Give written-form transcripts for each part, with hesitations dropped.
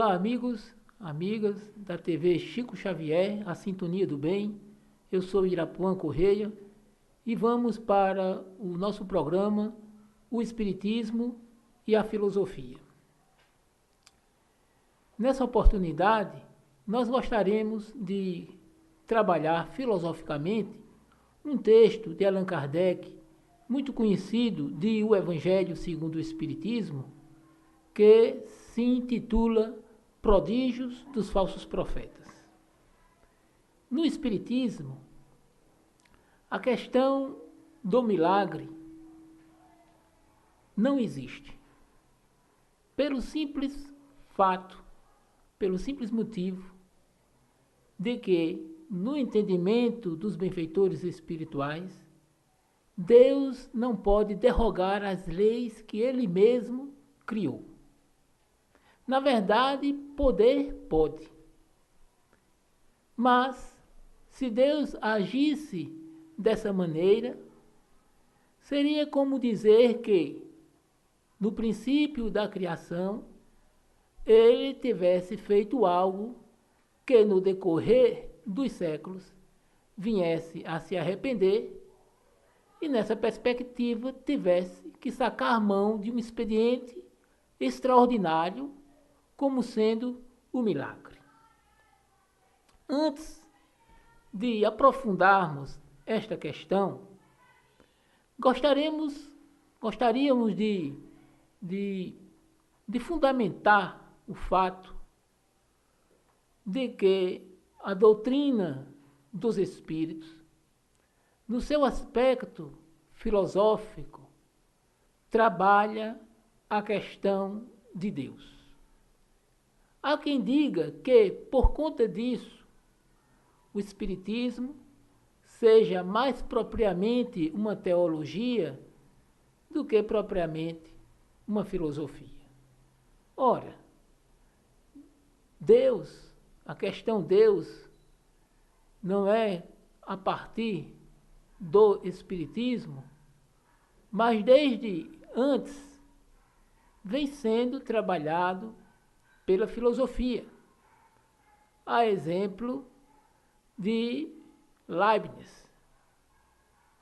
Olá, amigos, amigas da TV Chico Xavier, a Sintonia do Bem. Eu sou Irapuan Correia e vamos para o nosso programa O Espiritismo e a Filosofia. Nessa oportunidade, nós gostaríamos de trabalhar filosoficamente um texto de Allan Kardec, muito conhecido, de O Evangelho segundo o Espiritismo, que se intitula Prodígios dos Falsos Profetas. No Espiritismo, a questão do milagre não existe. Pelo simples fato, pelo simples motivo de que, no entendimento dos benfeitores espirituais, Deus não pode derrogar as leis que Ele mesmo criou. Na verdade, poder pode. Mas, se Deus agisse dessa maneira, seria como dizer que, no princípio da criação, Ele tivesse feito algo que, no decorrer dos séculos, viesse a se arrepender e, nessa perspectiva, tivesse que sacar mão de um expediente extraordinário como sendo o milagre. Antes de aprofundarmos esta questão, gostaríamos de fundamentar o fato de que a doutrina dos espíritos, no seu aspecto filosófico, trabalha a questão de Deus. Há quem diga que, por conta disso, o Espiritismo seja mais propriamente uma teologia do que propriamente uma filosofia. Ora, Deus, a questão Deus, não é a partir do Espiritismo, mas desde antes vem sendo trabalhado pela filosofia, a exemplo de Leibniz,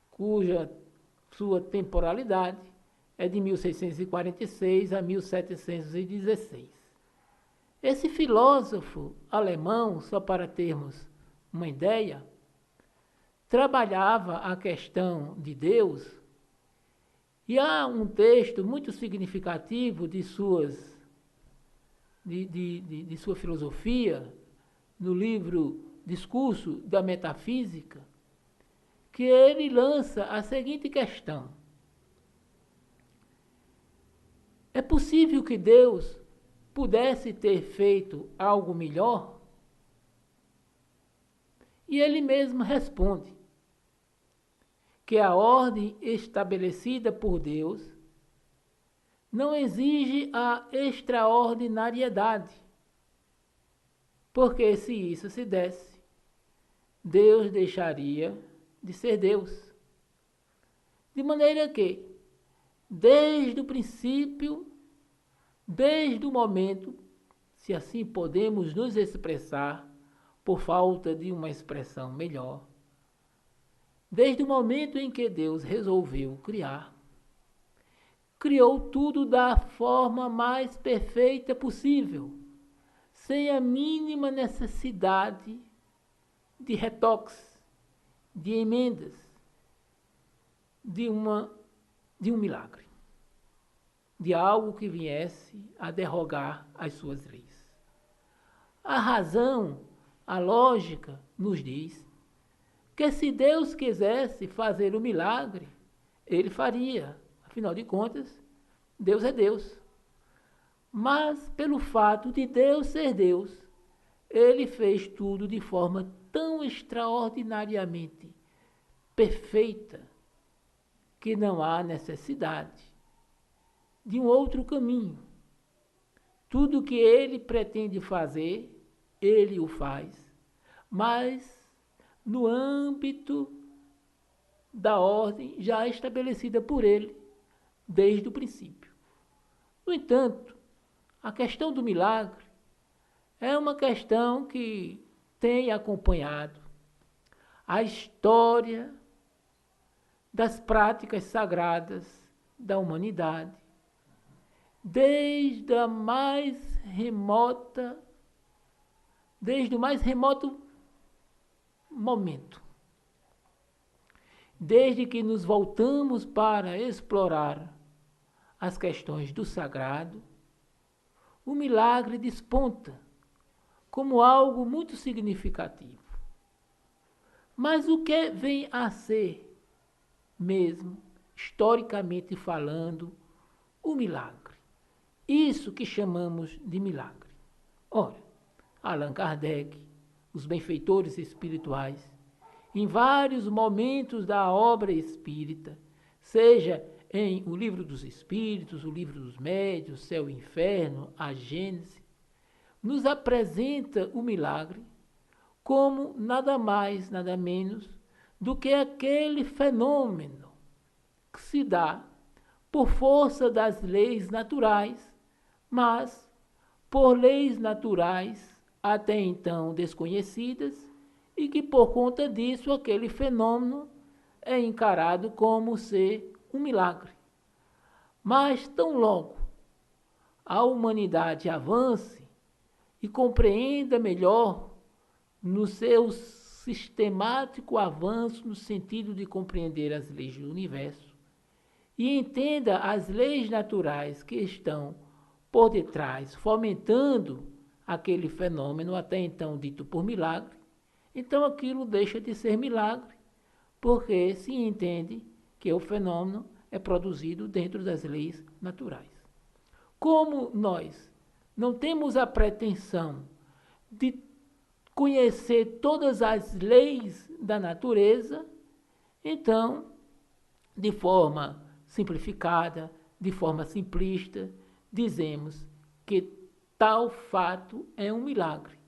cuja sua temporalidade é de 1646 a 1716. Esse filósofo alemão, só para termos uma ideia, trabalhava a questão de Deus, e há um texto muito significativo de sua filosofia, no livro Discurso da Metafísica, que ele lança a seguinte questão: é possível que Deus pudesse ter feito algo melhor? E ele mesmo responde que a ordem estabelecida por Deus não exige a extraordinariedade, porque se isso se desse, Deus deixaria de ser Deus. De maneira que, desde o princípio, desde o momento, se assim podemos nos expressar, por falta de uma expressão melhor, desde o momento em que Deus resolveu criar, criou tudo da forma mais perfeita possível, sem a mínima necessidade de retoques, de emendas, de um milagre, de algo que viesse a derrogar as suas leis. A razão, a lógica nos diz que se Deus quisesse fazer o milagre, Ele faria. Afinal de contas, Deus é Deus. Mas, pelo fato de Deus ser Deus, Ele fez tudo de forma tão extraordinariamente perfeita que não há necessidade de um outro caminho. Tudo que Ele pretende fazer, Ele o faz, mas no âmbito da ordem já estabelecida por Ele desde o princípio. No entanto, a questão do milagre é uma questão que tem acompanhado a história das práticas sagradas da humanidade, desde o mais remoto momento. Desde que nos voltamos para explorar as questões do sagrado, o milagre desponta como algo muito significativo. Mas o que vem a ser mesmo, historicamente falando, o milagre? Isso que chamamos de milagre. Ora, Allan Kardec, os benfeitores espirituais, em vários momentos da obra espírita, seja em O Livro dos Espíritos, O Livro dos Médiuns, Céu e Inferno, a Gênese, nos apresenta o milagre como nada mais, nada menos do que aquele fenômeno que se dá por força das leis naturais, mas por leis naturais até então desconhecidas, e que por conta disso aquele fenômeno é encarado como ser um milagre. Mas tão logo a humanidade avance e compreenda melhor no seu sistemático avanço no sentido de compreender as leis do universo e entenda as leis naturais que estão por detrás, fomentando aquele fenômeno até então dito por milagre, então aquilo deixa de ser milagre, porque se entende que o fenômeno é produzido dentro das leis naturais. Como nós não temos a pretensão de conhecer todas as leis da natureza, então, de forma simplificada, de forma simplista, dizemos que tal fato é um milagre,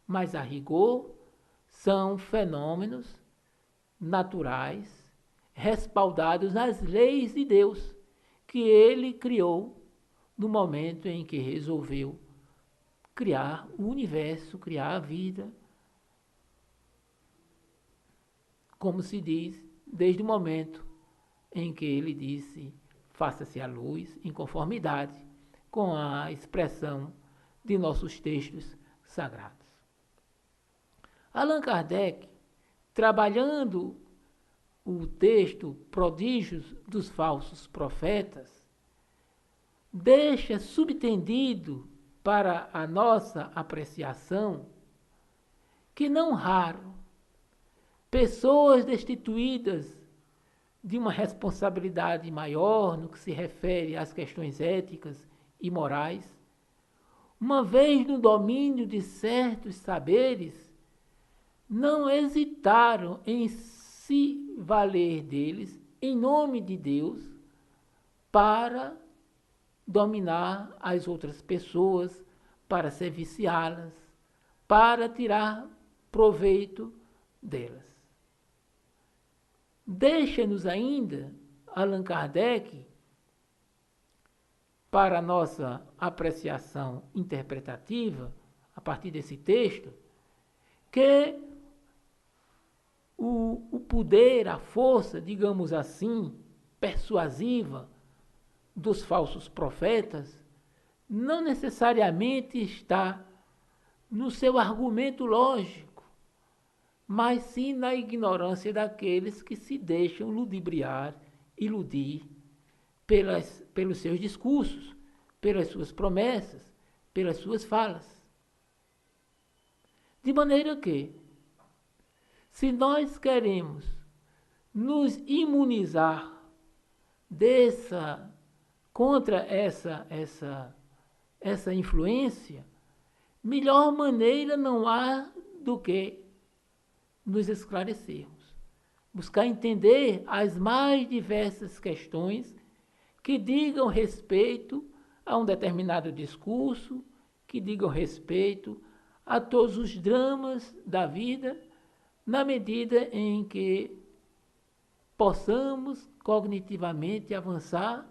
mas a rigor são fenômenos naturais respaldados nas leis de Deus que ele criou no momento em que resolveu criar o universo, criar a vida, como se diz, desde o momento em que ele disse faça-se a luz, em conformidade com a expressão de nossos textos sagrados. Allan Kardec, trabalhando o texto Prodígios dos Falsos Profetas, deixa subtendido para a nossa apreciação que não raro pessoas destituídas de uma responsabilidade maior no que se refere às questões éticas e morais, uma vez no domínio de certos saberes, não hesitaram em se valer deles em nome de Deus para dominar as outras pessoas, para serviciá-las, para tirar proveito delas. Deixa-nos ainda, Allan Kardec, para a nossa apreciação interpretativa, a partir desse texto, que o poder, a força, digamos assim, persuasiva dos falsos profetas, não necessariamente está no seu argumento lógico, mas sim na ignorância daqueles que se deixam ludibriar, iludir pelos seus discursos, pelas suas promessas, pelas suas falas. De maneira que, se nós queremos nos imunizar contra essa influência, melhor maneira não há do que nos esclarecermos. Buscar entender as mais diversas questões que digam respeito a um determinado discurso, que digam respeito a todos os dramas da vida, na medida em que possamos cognitivamente avançar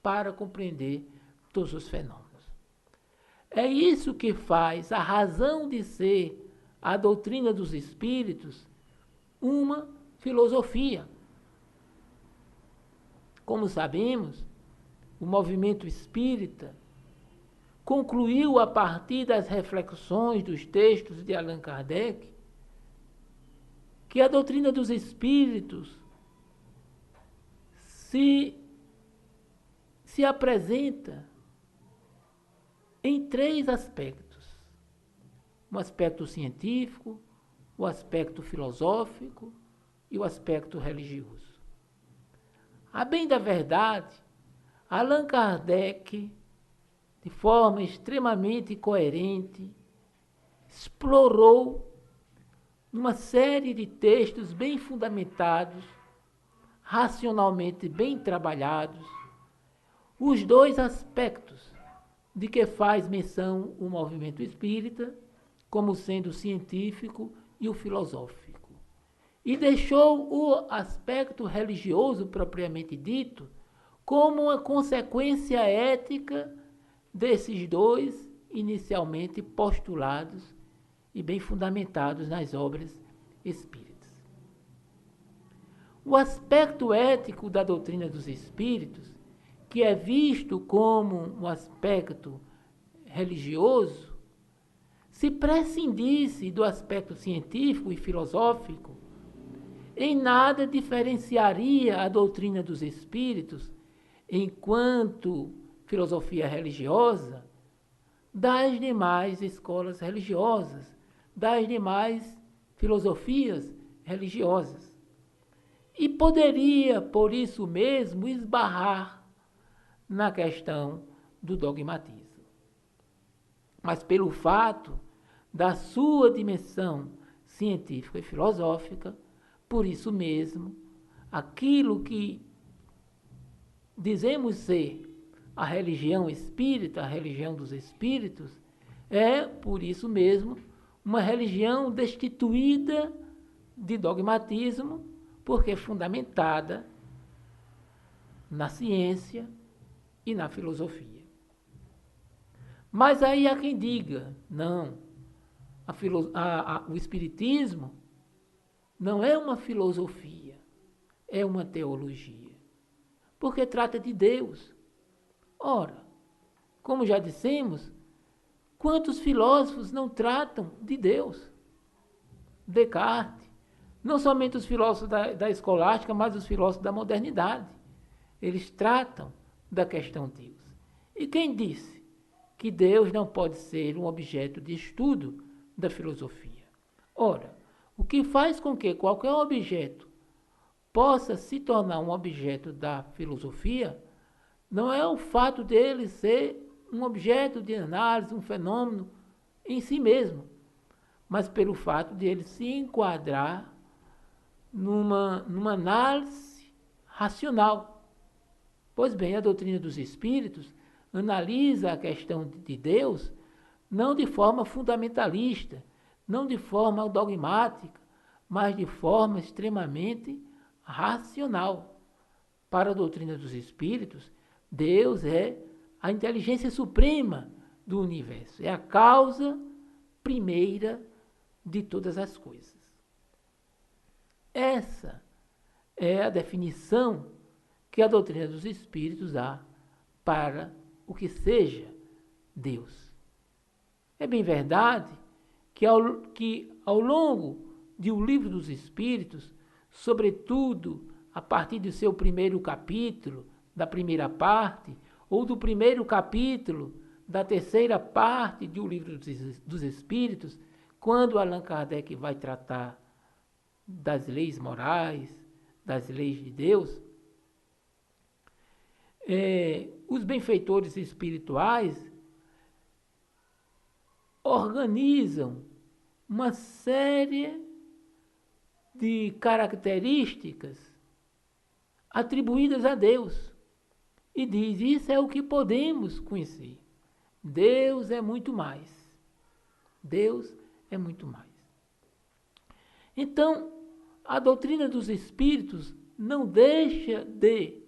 para compreender todos os fenômenos. É isso que faz a razão de ser a doutrina dos espíritos uma filosofia. Como sabemos, o movimento espírita concluiu a partir das reflexões dos textos de Allan Kardec que a doutrina dos espíritos se apresenta em três aspectos: o aspecto científico, o aspecto filosófico e o aspecto religioso. A bem da verdade, Allan Kardec, de forma extremamente coerente, explorou uma série de textos bem fundamentados, racionalmente bem trabalhados, os dois aspectos de que faz menção o movimento espírita, como sendo o científico e o filosófico. E deixou o aspecto religioso, propriamente dito, como uma consequência ética desses dois inicialmente postulados e bem fundamentados nas obras espíritas. O aspecto ético da doutrina dos espíritos, que é visto como um aspecto religioso, se prescindisse do aspecto científico e filosófico, em nada diferenciaria a doutrina dos espíritos, enquanto filosofia religiosa, das demais escolas religiosas, das demais filosofias religiosas. E poderia, por isso mesmo, esbarrar na questão do dogmatismo. Mas pelo fato da sua dimensão científica e filosófica, por isso mesmo, aquilo que dizemos ser a religião espírita, a religião dos espíritos, é, por isso mesmo, uma religião destituída de dogmatismo, porque é fundamentada na ciência e na filosofia. Mas aí há quem diga, não, o espiritismo não é uma filosofia, é uma teologia, porque trata de Deus. Ora, como já dissemos, quantos filósofos não tratam de Deus? Descartes, não somente os filósofos da escolástica, mas os filósofos da modernidade, eles tratam da questão Deus. E quem disse que Deus não pode ser um objeto de estudo da filosofia? Ora, o que faz com que qualquer objeto possa se tornar um objeto da filosofia não é o fato dele ser um objeto de análise, um fenômeno em si mesmo, mas pelo fato de ele se enquadrar numa análise racional. Pois bem, a doutrina dos espíritos analisa a questão de Deus não de forma fundamentalista, não de forma dogmática, mas de forma extremamente racional. Para a doutrina dos espíritos, Deus é a inteligência suprema do universo, é a causa primeira de todas as coisas. Essa é a definição que a doutrina dos espíritos dá para o que seja Deus. É bem verdade que ao longo de O Livro dos Espíritos, sobretudo a partir do seu primeiro capítulo, da primeira parte, ou do primeiro capítulo da terceira parte de O Livro dos Espíritos, quando Allan Kardec vai tratar das leis morais, das leis de Deus, os benfeitores espirituais organizam uma série de características atribuídas a Deus e diz: isso é o que podemos conhecer. Deus é muito mais. Deus é muito mais. Então, a doutrina dos espíritos não deixa de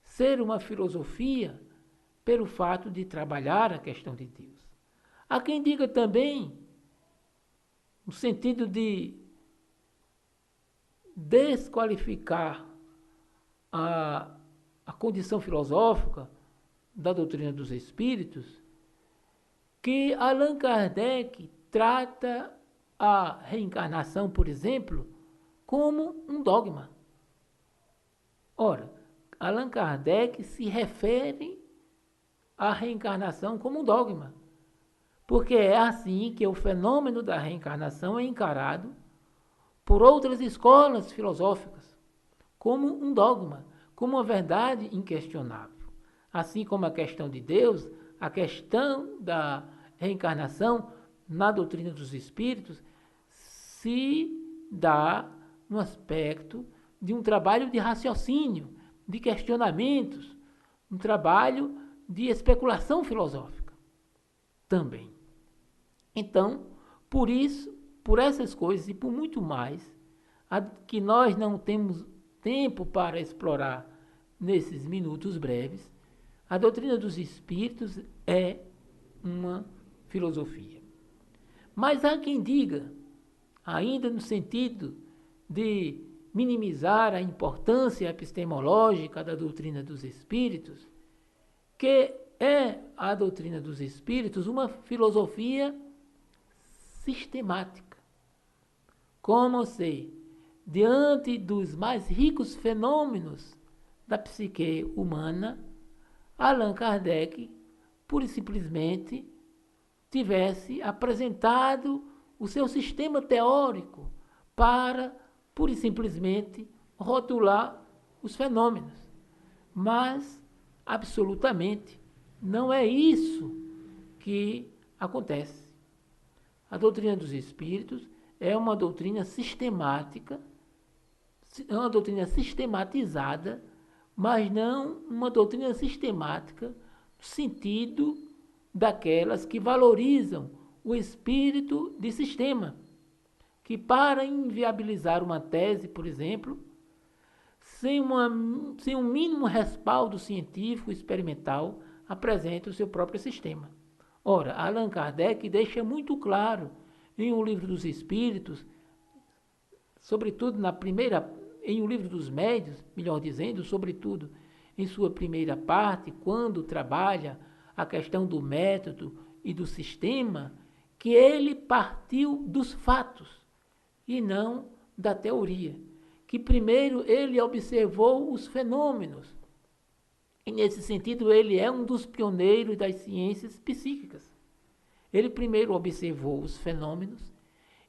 ser uma filosofia pelo fato de trabalhar a questão de Deus. Há quem diga também, no sentido de desqualificar a condição filosófica da doutrina dos espíritos, que Allan Kardec trata a reencarnação, por exemplo, como um dogma. Ora, Allan Kardec se refere à reencarnação como um dogma, porque é assim que o fenômeno da reencarnação é encarado por outras escolas filosóficas, como um dogma, como uma verdade inquestionável. Assim como a questão de Deus, a questão da reencarnação na doutrina dos espíritos se dá no aspecto de um trabalho de raciocínio, de questionamentos, um trabalho de especulação filosófica também. Então, por isso, por essas coisas e por muito mais, que nós não temos tempo para explorar nesses minutos breves, a doutrina dos espíritos é uma filosofia. Mas há quem diga, ainda no sentido de minimizar a importância epistemológica da doutrina dos espíritos, que é a doutrina dos espíritos uma filosofia sistemática. Como se, diante dos mais ricos fenômenos da psique humana, Allan Kardec, pura e simplesmente, tivesse apresentado o seu sistema teórico para, pura e simplesmente, rotular os fenômenos. Mas, absolutamente, não é isso que acontece. A doutrina dos espíritos é uma doutrina sistemática, é uma doutrina sistematizada, mas não uma doutrina sistemática no sentido daquelas que valorizam o espírito de sistema, que para inviabilizar uma tese, por exemplo, sem um mínimo respaldo científico experimental, apresenta o seu próprio sistema. Ora, Allan Kardec deixa muito claro em O Livro dos Espíritos, sobretudo em O Livro dos Médiuns, melhor dizendo, sobretudo em sua primeira parte, quando trabalha a questão do método e do sistema, que ele partiu dos fatos e não da teoria. Que primeiro ele observou os fenômenos. E nesse sentido ele é um dos pioneiros das ciências psíquicas. Ele primeiro observou os fenômenos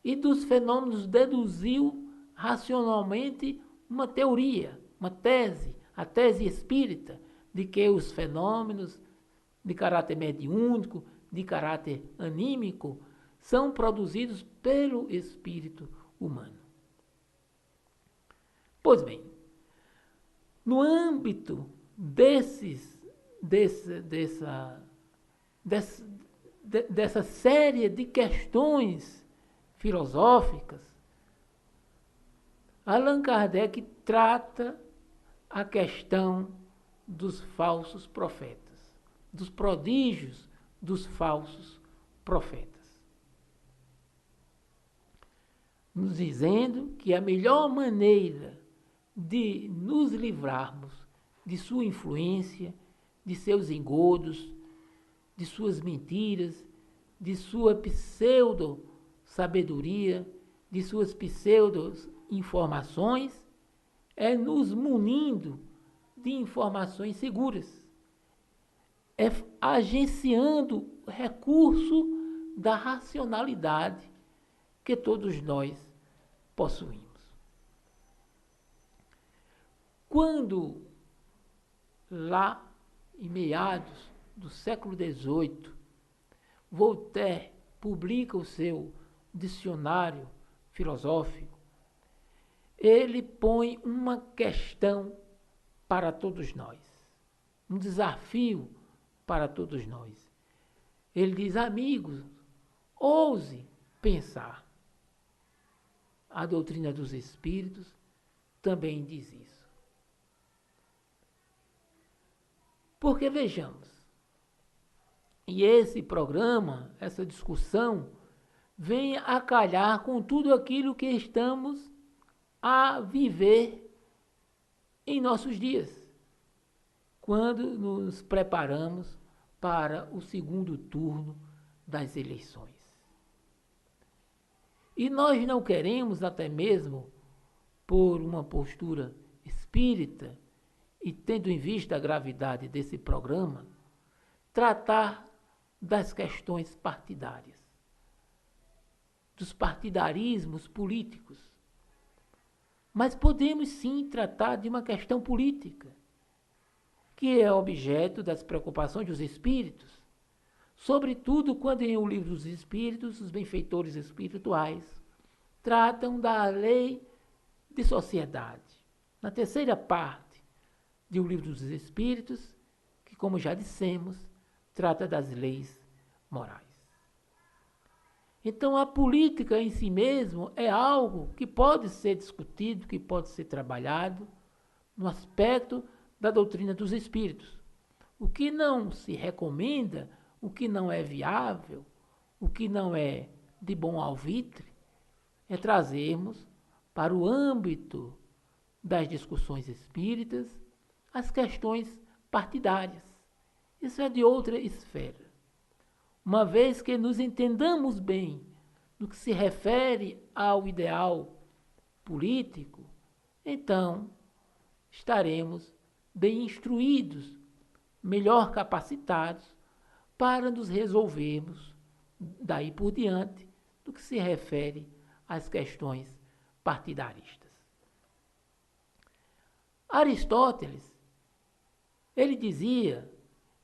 e dos fenômenos deduziu racionalmente uma teoria, uma tese, a tese espírita, de que os fenômenos de caráter mediúnico, de caráter anímico, são produzidos pelo espírito humano. Pois bem, no âmbito dessa série de questões filosóficas, Allan Kardec trata a questão dos falsos profetas, dos prodígios dos falsos profetas, nos dizendo que a melhor maneira de nos livrarmos de sua influência, de seus engodos, de suas mentiras, de sua pseudo-sabedoria, de suas pseudo-informações, é nos munindo de informações seguras, é agenciando o recurso da racionalidade que todos nós possuímos. Quando, lá em meados do século XVIII, Voltaire publica o seu dicionário filosófico, ele põe uma questão para todos nós, um desafio para todos nós. Ele diz: amigos, ouse pensar. A doutrina dos espíritos também diz isso. Porque vejamos, E esse programa, essa discussão, vem a calhar com tudo aquilo que estamos a viver em nossos dias, quando nos preparamos para o segundo turno das eleições. E nós não queremos, até mesmo por uma postura espírita, e tendo em vista a gravidade desse programa, tratar das questões partidárias, dos partidarismos políticos. Mas podemos sim tratar de uma questão política, que é objeto das preocupações dos espíritos, sobretudo quando em O Livro dos Espíritos, os benfeitores espirituais tratam da lei de sociedade. Na terceira parte de O Livro dos Espíritos, que, como já dissemos, trata das leis morais. Então, a política em si mesmo é algo que pode ser discutido, que pode ser trabalhado no aspecto da doutrina dos espíritos. O que não se recomenda, o que não é viável, o que não é de bom alvitre, é trazermos para o âmbito das discussões espíritas as questões partidárias. Isso é de outra esfera. Uma vez que nos entendamos bem no que se refere ao ideal político, então estaremos bem instruídos, melhor capacitados para nos resolvermos daí por diante do que se refere às questões partidaristas. Aristóteles, ele dizia,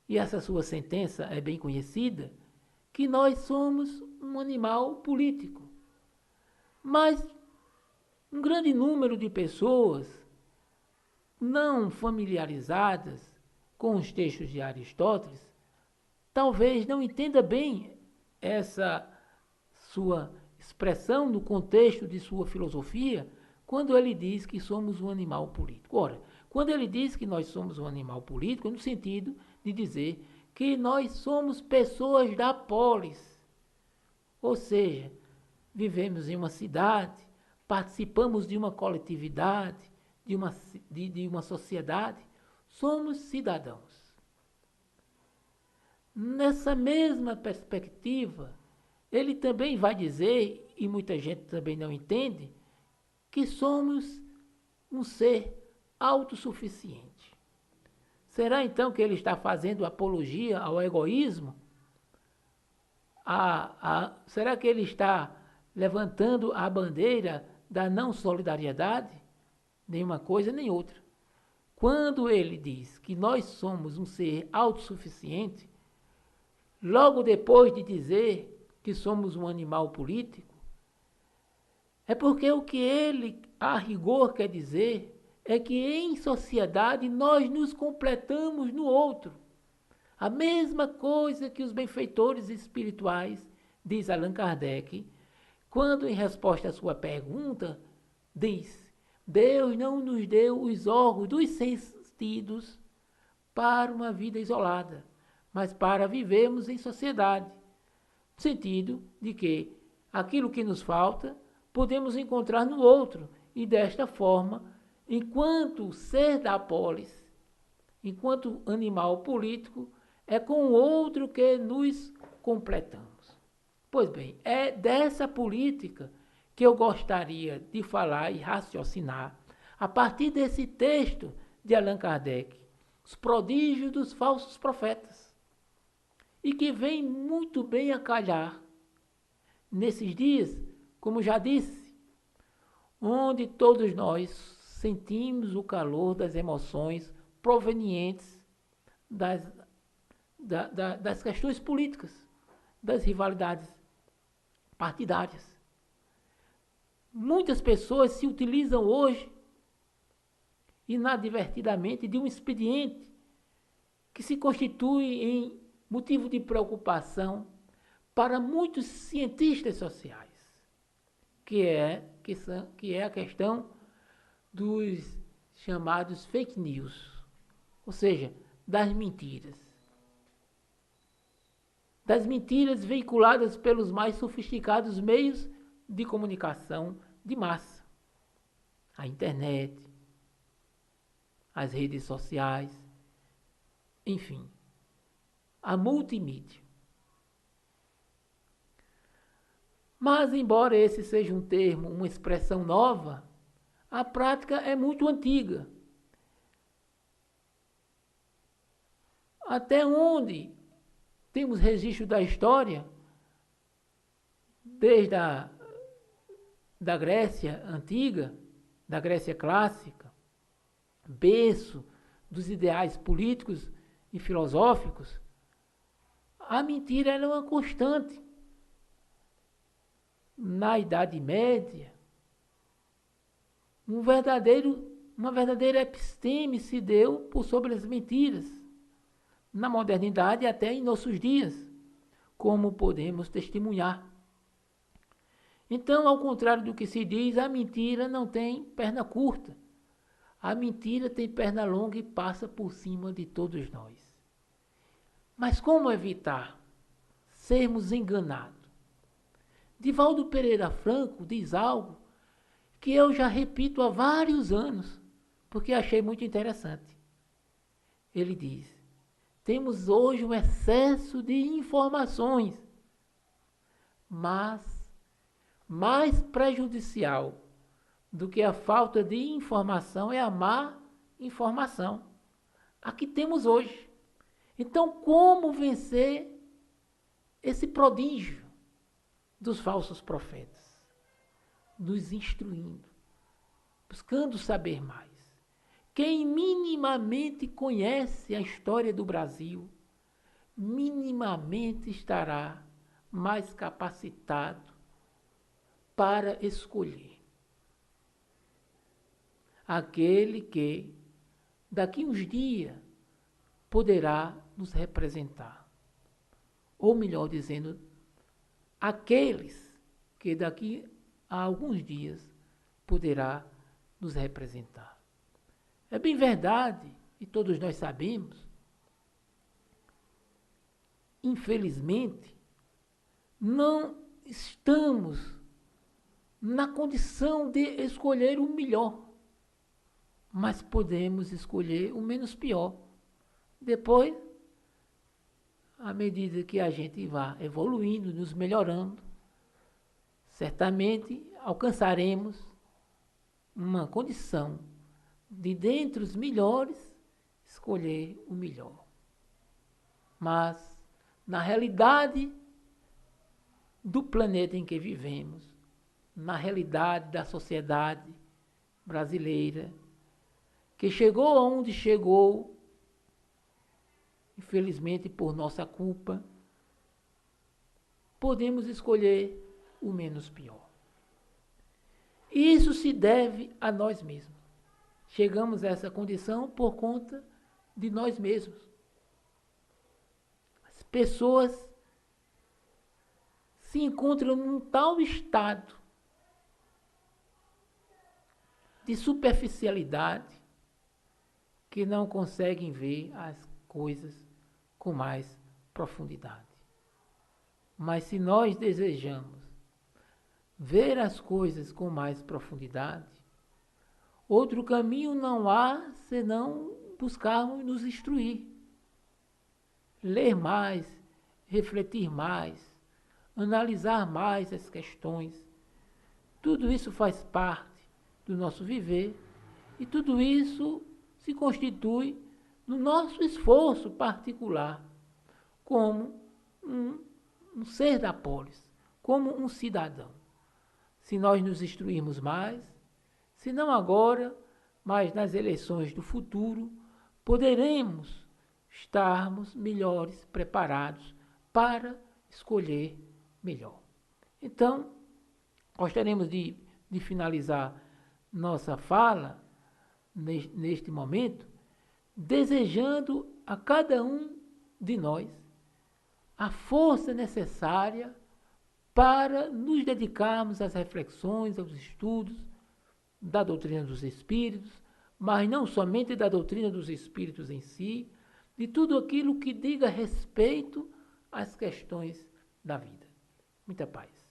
e essa sua sentença é bem conhecida, que nós somos um animal político. Mas um grande número de pessoas não familiarizadas com os textos de Aristóteles talvez não entenda bem essa sua expressão no contexto de sua filosofia, quando ele diz que somos um animal político. Ora, quando ele diz que nós somos um animal político, é no sentido de dizer que nós somos pessoas da polis, ou seja, vivemos em uma cidade, participamos de uma coletividade, de uma sociedade, somos cidadãos. Nessa mesma perspectiva, ele também vai dizer, e muita gente também não entende, que somos um ser autossuficiente. Será então que ele está fazendo apologia ao egoísmo? Será que ele está levantando a bandeira da não solidariedade? Nenhuma coisa nem outra. Quando ele diz que nós somos um ser autossuficiente, logo depois de dizer que somos um animal político, é porque o que ele, a rigor, quer dizer é que em sociedade nós nos completamos no outro. A mesma coisa que os benfeitores espirituais, diz Allan Kardec, quando em resposta à sua pergunta, diz: Deus não nos deu os órgãos dos sentidos para uma vida isolada, mas para vivermos em sociedade. No sentido de que aquilo que nos falta, podemos encontrar no outro, e desta forma, enquanto ser da polis, enquanto animal político, é com o outro que nos completamos. Pois bem, é dessa política que eu gostaria de falar e raciocinar a partir desse texto de Allan Kardec, Os Prodígios dos Falsos Profetas, e que vem muito bem a calhar nesses dias, como já disse, onde todos nós sentimos o calor das emoções provenientes das questões políticas, das rivalidades partidárias. Muitas pessoas se utilizam hoje, inadvertidamente, de um expediente que se constitui em motivo de preocupação para muitos cientistas sociais, que é a questão dos chamados fake news, ou seja, das mentiras. das mentiras veiculadas pelos mais sofisticados meios de comunicação de massa. A internet, as redes sociais, enfim, a multimídia. Mas, embora esse seja um termo, uma expressão nova, a prática é muito antiga. Até onde temos registro da história, desde da Grécia antiga, da Grécia clássica, berço dos ideais políticos e filosóficos, a mentira era uma constante. Na Idade Média, uma verdadeira episteme se deu sobre as mentiras. Na modernidade, até em nossos dias, como podemos testemunhar. Então, ao contrário do que se diz, a mentira não tem perna curta. A mentira tem perna longa e passa por cima de todos nós. Mas como evitar sermos enganados? Divaldo Pereira Franco diz algo que eu já repito há vários anos, porque achei muito interessante. Ele diz: temos hoje um excesso de informações, mas mais prejudicial do que a falta de informação é a má informação. A que temos hoje. Então, como vencer esse prodígio dos falsos profetas? Nos instruindo, buscando saber mais. Quem minimamente conhece a história do Brasil, minimamente estará mais capacitado para escolher aquele que, daqui uns dias, poderá nos representar. Ou melhor dizendo, aqueles que daqui a alguns dias poderá nos representar. É bem verdade, e todos nós sabemos, infelizmente, não estamos na condição de escolher o melhor, mas podemos escolher o menos pior. Depois, à medida que a gente vá evoluindo, nos melhorando, certamente alcançaremos uma condição de, dentre os melhores, escolher o melhor. Mas, na realidade do planeta em que vivemos, na realidade da sociedade brasileira, que chegou aonde chegou, infelizmente por nossa culpa, podemos escolher o menos pior. Isso se deve a nós mesmos. Chegamos a essa condição por conta de nós mesmos. As pessoas se encontram num tal estado de superficialidade que não conseguem ver as coisas com mais profundidade. Mas se nós desejamos ver as coisas com mais profundidade, outro caminho não há senão buscarmos nos instruir, ler mais, refletir mais, analisar mais as questões. Tudo isso faz parte do nosso viver e tudo isso se constitui no nosso esforço particular como um ser da polis, como um cidadão. Se nós nos instruirmos mais, se não agora, mas nas eleições do futuro, poderemos estarmos melhores preparados para escolher melhor. Então, gostaríamos de finalizar nossa fala neste momento, desejando a cada um de nós a força necessária para nos dedicarmos às reflexões, aos estudos da doutrina dos Espíritos, mas não somente da doutrina dos Espíritos em si, de tudo aquilo que diga respeito as questões da vida. Muita paz.